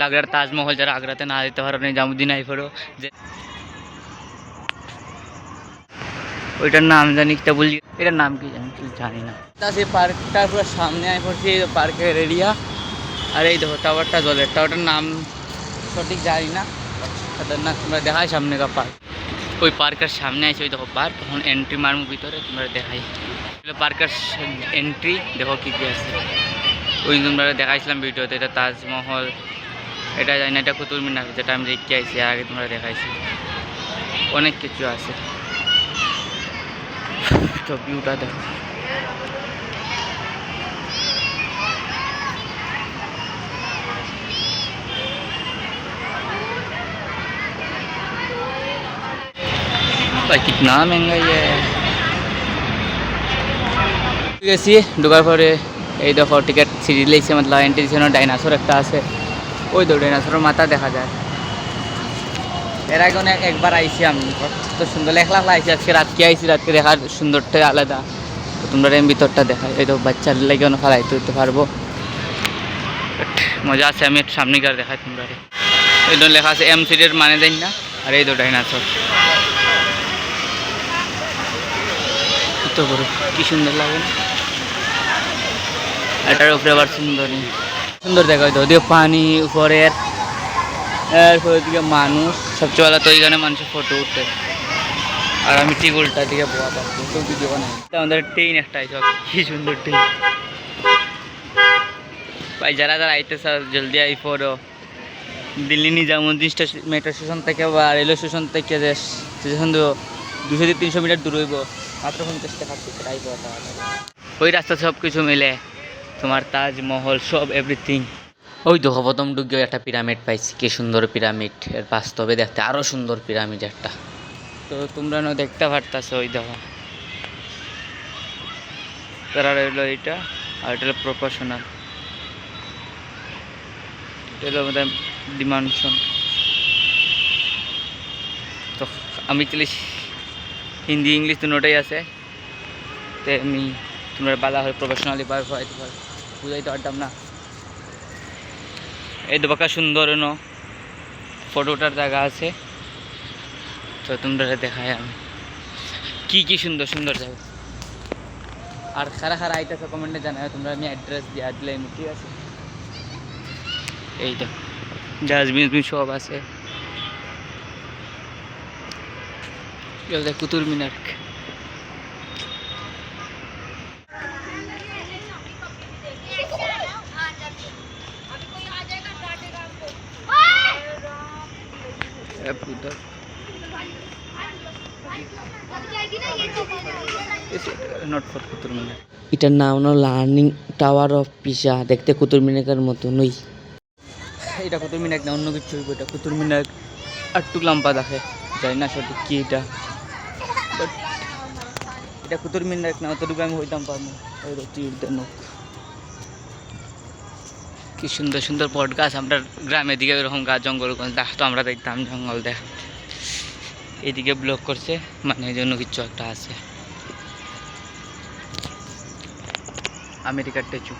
আগ্রার তাজমহল, যারা আগ্রাতে না যেতে পারো নিজামুদ্দিন আই পড়ো যে ওইটার নাম জানি কিটা বলি, এটার নাম কি জানি জানি না। সেই পার্কটার পুরো সামনে আই পড়ছি, এই পার্কের এরিয়া। আর এই দেখো টাওয়ারটা, জলের টাওয়ারটার নাম সঠিক জানি না, খতরনাক। তোমরা দেখাই সামনে কা পার্ক, ওই পার্কের সামনে আছে, ওই দেখো পার্ক। এখন এন্ট্রি মারমু ভিতরে, তোমরা দেখাই পার্কের এন্ট্রি। দেখো কী কী আছে, ওই তোমরা দেখাইছিলাম ভিডিওতে। এটা তাজমহল, এটা জানি না, এটা কুতুব মিনার যেটা আমি দেখতে আইছি আগে, তোমরা দেখাইছি। অনেক কিছু আছে, তো ভিউটা দেখো। भाई कितना महंगा ये है। গেছি ঢোকার পরে এই দেখো টিকিট সিঁড়ি লেগেছে, মতলব এন্ট্রি ছিল। ডাইনাসোর একটা আছে, ওই তো ডাইনাসোরের মাথা দেখা যায়। এর আগে অনেক একবার আইছি আমি, কত সুন্দর একলা আইছি। আজকে রাতকে আইছি, রাতকে দেখার সুন্দরটাই আলাদা। তো তোমরা এর ভিতরটা দেখাই, এই তো বাচ্চার লেগে অনেক ফেলাইতে উঠতে পারবো, মজা আছে। আমি একটু সামনে গিয়ে দেখাই তোমরা। এই তো লেখা আছে এমসিডির মানে দেন না। আর এই তো ডাইনাসোর, কত বড়, কি সুন্দর লাগে না? এটার উপরে আবার সুন্দরী সুন্দর দেখা হয়তো, ওদিকে পানি উপরের, এরপর ওদিকে মানুষ। সবচেয়ে ভালো তো এইখানে মানুষের ফটো উঠতে। আর আমি ঠিক উল্টা দিকে বোয়া পাচ্ছি, তো ভিডিও বানাই। আমাদের ট্রেন একটা আইসব, কি সুন্দর ট্রেন ভাই। যারা যারা আইতেছে জলদি আই পড়ো। দিল্লি নিজামুদ্দিন মেট্রো স্টেশন থেকে বা রেলওয়ে স্টেশন থেকে যে স্টেশন 200-300 মিটার দূর হইব, মাত্র 50 টাকা টিকিট আইব। ওই রাস্তা সব কিছু মিলে তোমার তাজমহল সব এভরিথিং। ওই দেখো প্রথম ঢুকে একটা পিরামিড পাইছি, কি সুন্দর পিরামিড। এর বাস্তবে দেখতে আরও সুন্দর পিরামিড একটা। তো তোমরা না দেখতে পারতাছো, ওই দেখো তারা রইল এইটা। আর এটা হলো প্রফেশনাল, এটা হলো আমাদের ডিমানশন। তো আমি চলি হিন্দি ইংলিশ দুটোটাই আছে, তো আমি তোমরা বালা হয় প্রফেশনালি পার হইতে পারো, বুঝাইতে পারতাম না। এই দোকান সুন্দর ন ফটোটার জায়গা আছে, তো তোমরা দেখাই আমি কি কি সুন্দর সুন্দর জায়গা। আর খারা খারা আইতেছে কমেন্টে জানায় তোমরা, আমি অ্যাড্রেস দিয়ে দিলে ঠিক আছে। এই দেখো ডাস্টবিন সব আছে। কুতুব মিনার, এটার নাম হলো লার্নিং টাওয়ার অফ পিসা। দেখতে কুতুব মিনারের মতো নই, এটা কুতুব মিনার না, অন্য কিছু। এটা কুতুব মিনার একটু লম্বা দেখে, জানি না সঠিক কি এটা, বাট এটা কুতুব মিনার না, অতটুকু আমি হইতাম পারবো। ওই রতির নৌক, কি সুন্দর সুন্দর বট গাছ। আমরা গ্রামের দিকে এরকম গাছ জঙ্গল তো আমরা দেখতাম জঙ্গল দেখ, এদিকে ব্লক করছে, মানে এই জন্য কিছু একটা আছে। আমেরিকার স্ট্যাচু,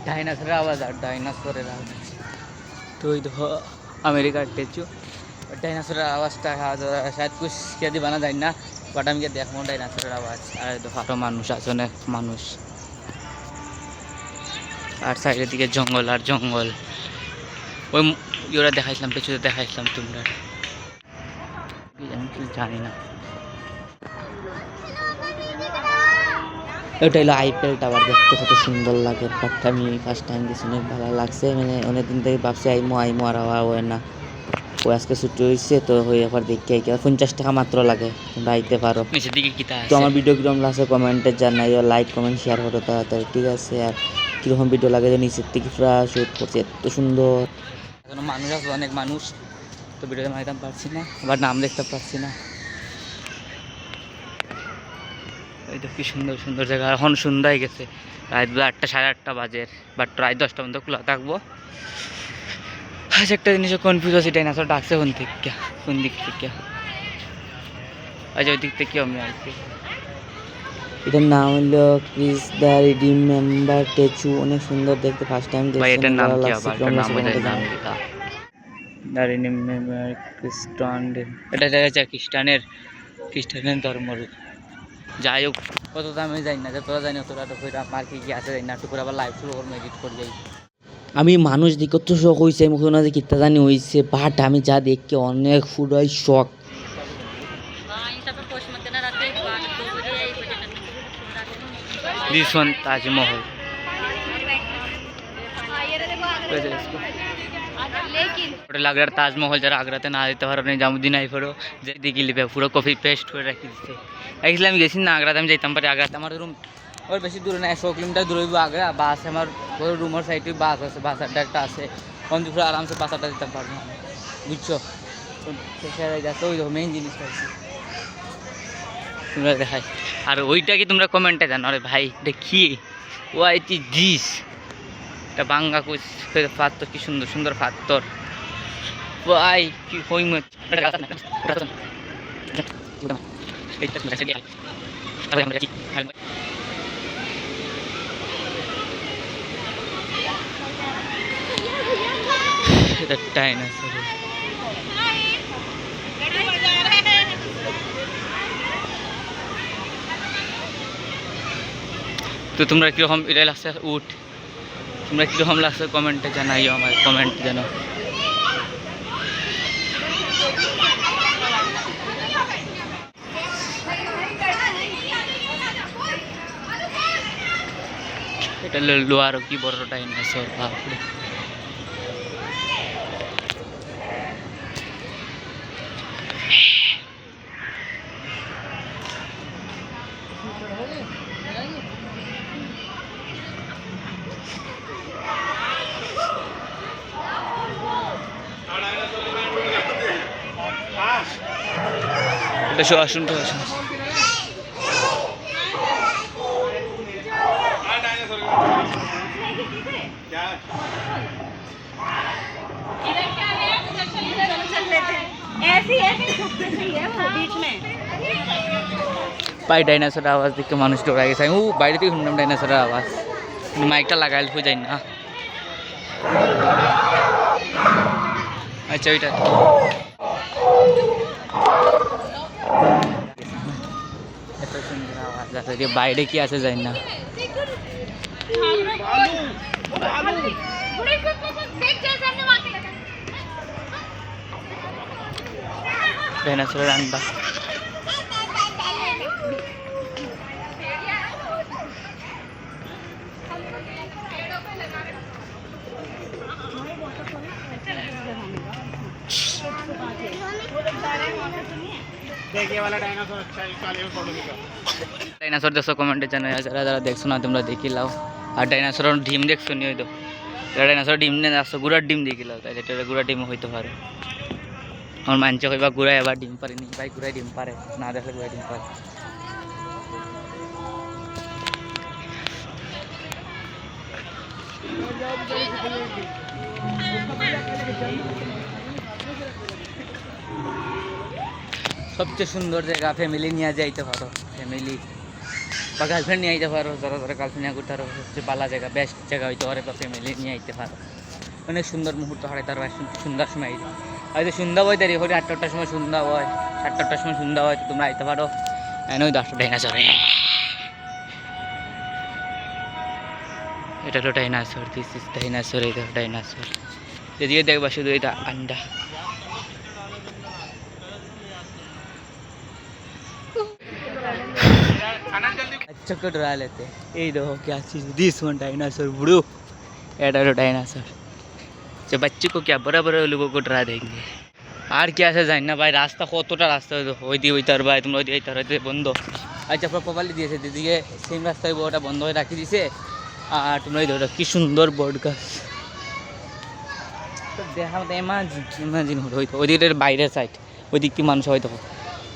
ডাইনাসরের আওয়াজ, আর ডাইনাসরের আওয়াজ। তো ওই দেখো আমেরিকার স্ট্যাচু, ডাইনাসরের আওয়াজটা শায়দ কুছ কে দিয়ে বানা যায় না, বাট আমি দেখবো ডাইনাসরের আওয়াজ। আর দেখো আরো মানুষ আছে, অনেক মানুষ। আর সাইডের দিকে জঙ্গল আর জঙ্গল। ওই ওরা দেখাইছিলাম, পেছনে দেখাইছিলাম তোমরা, জানি না। ওটা হলো আইফেল টাওয়ার, দেখতে কত সুন্দর লাগে। বাটটা আমি ফার্স্ট টাইম গেছি, অনেক ভালো লাগছে। মানে অনেকদিন থেকে ভাবছি আইমো আর হওয়া না, ও আজকে ছুটি হয়েছে, তো হয়ে এবার দেখি আইকে। 50 টাকা মাত্র লাগে, তোমরা আইতে পারো। তো আমার ভিডিও কিরকম লাগছে কমেন্টে জানাইও, লাইক কমেন্ট শেয়ার করো তাড়াতাড়ি, ঠিক আছে? আর কীরকম ভিডিও লাগে যে নিচের থেকে পুরা শুট করছে, এত সুন্দর। এখন মানুষ আছে, অনেক মানুষ, তো ভিডিওতে মাইতাম পারছি না, আবার নাম দেখতে পারছি না। এই তো কি সুন্দর সুন্দর জায়গা। এখন সন্ধ্যা হয়ে গেছে, রাত 8টা 8:30 বাজে, বাট রাত 10টা পর্যন্ত খোলা থাকবো। আজ একটা জিনিসও কনফিউজ আছে, ডাইনাসর ডাকছে কোন দিক থেকে। আচ্ছা ওই দিক থেকে কি আমি আসছি। এটার নাম হলো Chris the redeem member statue, অনেক সুন্দর দেখতে, ফার্স্ট টাইম ভাই দেখছি। এটার নাম ভালো কি লাগছে, আবার? কেমন এটার নাম লাগছে বোধহয় কমেন্টে নাম জানাবেন। লেখা দারিনিম খ্রিস্টান, এটা দেখা যাচ্ছে খ্রিস্টানের ধর্মের। যাই হোক কত দামে যাই না, তোরা জানি তোরা তো আমার কি আছে যাই না, একটু করে আবার লাইভ শুরু করবো, এডিট করে যাই। আমি মানুষ দিকে তো শখ হয়েছে, আমি কোনো যে কিতা জানি হয়েছে, বাট আমি যা দেখি অনেক ফুরাই শখ। This one Taj Mahal. ওটা লাগে আর তাজমহল যারা আগ্রাতে না যেতে পারো নিজামুদ্দিন আই পড়ো যে দিকে লিবে পুরো কপি পেস্ট করে রাখি দিচ্ছে। একদিন আমি গেছি না আগ্রাতে, আমি যাইতাম পারি আগ্রাতে, আমার রুম ওর বেশি দূরে না, 100 কিলোমিটার দূরে হইব আগ্রা। বাস আমার রুমের সাইডে বাস আছে, বাস আড্ডা একটা আছে, পুরো আরামসে বাস আড্ডা দিতে পারবো, বুঝছো? যাচ্ছে ওই মেইন জিনিসটা হচ্ছে তোমরা দেখাই। আর ওইটা কি তোমরা কমেন্টে জানো? আরে ভাই এটা কি ওয়াইট ডিস, এটা বাঙ্গা কুচ পাত্তর, কি সুন্দর সুন্দর পাত্তর ভাই, কি হই মত এটা ডাইনোসর। তো তোমরা কীরকম এটা লাগছে উঠ, তোমরা কীরকম লাগছে কমেন্টে জানাইও, আমার কমেন্ট জানো। এটা লোয়ারও কি বড় ডাইনোসর, বাপরে। এটা শো আসুন তো আসুন। ভাই ডাইনোসরের আওয়াজ দেখে মানুষ ডরা গেছে, আমি বাইরে থেকে শুনলাম ডাইনোসরের আওয়াজ, মাইকটা লাগাইলে হয়ে যায় না। আচ্ছা ওইটা এত সুন্দর আওয়াজ আছে যে বাইরে কি আছে যাই না। ডাইনোসরের আন্ডা ডাইনোসর দেখছো কমেন্টে জানো, যারা যারা দেখছো না তোমরা দেখি লাও। আর ডাইনোসরের ডিম দেখছো নি? হয়তো ডাইনোসর ডিম নেই আসছো, গুড়ার ডিম দেখি লাও, তাই এটা গুড়ার ডিম হইতে পারে। আমার মানছে কইবা গুড়াই আবার ডিম পারেনি, ভাই গুড়াই ডিম পারে না, দেখলে গুড়াই ডিম পারে। সবচেয়ে সুন্দর জায়গা, ফ্যামিলি নিয়ে যাইতে পারো, ফ্যামিলি বা গার্লফ্রেন্ড নিয়ে আইতে পারো, যারা যারা গার্লফ্রেন্ড নিয়ে করতে পারো, সবচেয়ে ভালো জায়গা, বেস্ট জায়গা হইতে পারে, বা ফ্যামিলি নিয়ে আইতে পারো। অনেক সুন্দর মুহূর্ত হারাই তার সুন্দর সময় হয়তো সন্ধ্যা হয়, দেরি হলে 8টার সময় সন্ধ্যা হয়, 7টার সময় সন্ধ্যা হয়, তো তোমরা আইতে পারো। ওই 10টা ডাইনোসর, এটা হলো ডাইনোসর, দিস ইজ ডাইনোসর, এই দেখো ডাইনোসর, যদিও দেখবা শুধু এটা আন্ডা। अच्छा को डरा लेते हैं, ये देखो क्या चीज़, दिस वन डायनासोर ब्रो, এটা হলো ডাইনোসর। যে बच्चे को क्या बड़ा बड़ा लोगों को डरा देंगे। আর কি আছে জানি না ভাই, রাস্তা কতটা রাস্তা ওই দিয়ে ওইটার ভাই, তোমরা ওই দিয়ে হয়তো বন্ধ। আচ্ছা প্রপারলি দিয়েছে দিদিকে, সেম রাস্তায় ওটা বন্ধ হয়ে রাখি দিছে। আর তোমরা ওই ধরো কি সুন্দর বট গাছ দেখা মতো, ইমাজিন হলো হয়তো ওই দিকের বাইরের সাইড, ওই দিক থেকে মানুষ হয়তো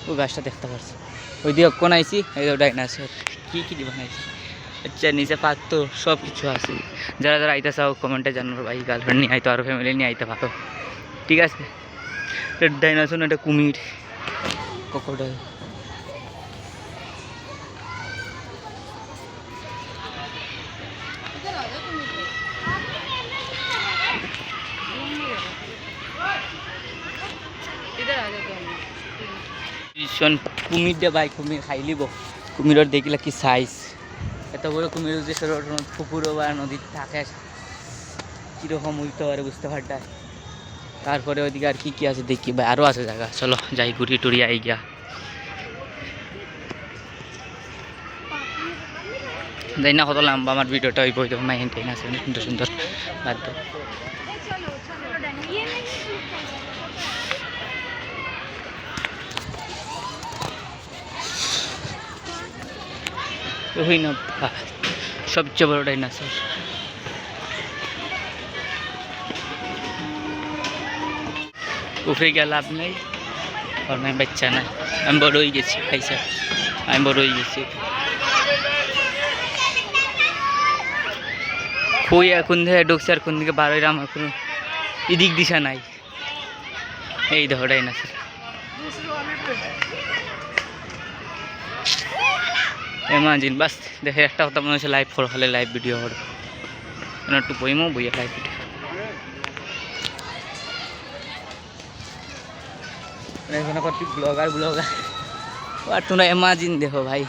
ওই গাছটা দেখতে পারছে। ওই দিকে কোন আইসি, এই ডাইনোসর কী কী বানাইছি। আচ্ছা নিচে পাত্র সব কিছু আছে, যারা যারা আইতে চাও কমেন্টে জানার ভাই, গার্লফ্রেন্ড নিয়ে আইতে পারো, ফ্যামিলি নিয়ে আইতে পারো, ঠিক আছে। ডাইনোসর এটা কুমির, ক্রোকোডাইল, ভীষণ কুমির দে ভাই, কুমির খাই লিব। কুমিরের দেখিলে কি সাইজ, এত বড় কুমির যদি পুকুরও বা নদীর থাকে কীরকম উঠতে পারে বুঝতে পারটা। তারপরে ওইদিকে আর কি কি আছে দেখি ভাই, আরও আছে জায়গা, চলো যাই ঘুরি টুরি আই গিয়া। যাই না কত লম্বা আমার ভিডিওটা ওই বই দেখো মাইন টাইন আছে অনেক সুন্দর সুন্দর বাদ্য। ওই না সবচেয়ে বড় ডাইনোসর। উফরে গিয়ে লাভ নেই, আর আমি বাচ্চা না, আমি বড় হয়ে গেছি খাইছে, আমি বড় হয়ে গেছি। খুই কোন দিকে ঢুকছে আর কোন দিকে বার হইলে আমার কোনো এদিক দিশা নাই। এই দেখো ডাইনোসর, ইমাজিন বাস দেখে একটা কথা মনে হচ্ছে লাইভ করো, খালি লাইভ ভিডিও করো, একটু বইমো বইয়া লাইভ ভিডিও। এখানে করছি ব্লগার ব্লগার, আর তোমরা ইমাজিন দেখো ভাই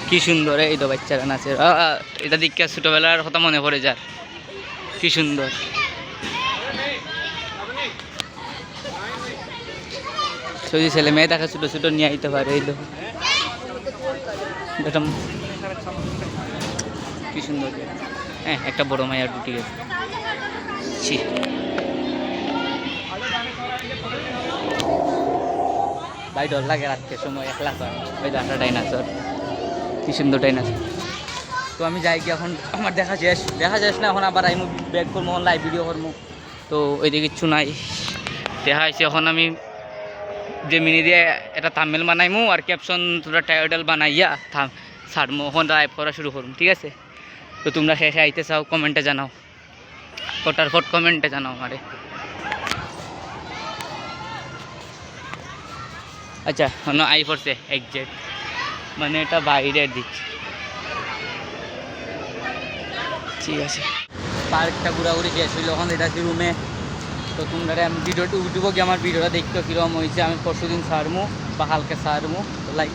কি সুন্দর। এই তো বাচ্চারা নাচে, এটা দেখে ছোটোবেলার কথা মনে পড়ে যার, কি সুন্দর। যদি ছেলে মেয়ে দেখা ছোটো ছোটো নিয়ে আইতে পারে, এই দেখো কি সুন্দর। হ্যাঁ একটা বড় মায়ার দুটি গেছে, ভাই ডর লাগে রাত্রের সময় একলা কর। ওই তো একটা ডাইনোসর, কি সুন্দর ডাইনোসর। তো আমি যাই কি এখন, আমার দেখা শেষ না, এখন আবার আমি ব্যাক করবো, লাইভ ভিডিও করবো। তো ওইদিকে কিচ্ছু নাই, দেখা হয়েছে। এখন আমি যে মিনি দিয়ে একটা থাম্বনেল বানাইমু আর ক্যাপশন তোমরা টাইটেল বানাইয়া ছাড়মু, এখন লাইভ করা শুরু করবো, ঠিক আছে? তো তোমরা খেয়ে আইতে চাও কমেন্টে জানাও, ফট কমেন্টে জানাও আমারে। আচ্ছা অন্য আই পড়ছে একজ্যাক্ট, মানে এটা বাইরের দিক, ঠিক আছে। পার্কটা ঘোরাঘুরি শেষ হইলো, এখন এটা আছে রুমে। তো তোমরা আমি ভিডিওটা উঠবো কি, আমার ভিডিওটা দেখতে কীরকম হয়েছে, আমি পরশু দিন ছাড়মু বা কালকে ছাড়মু। লাইক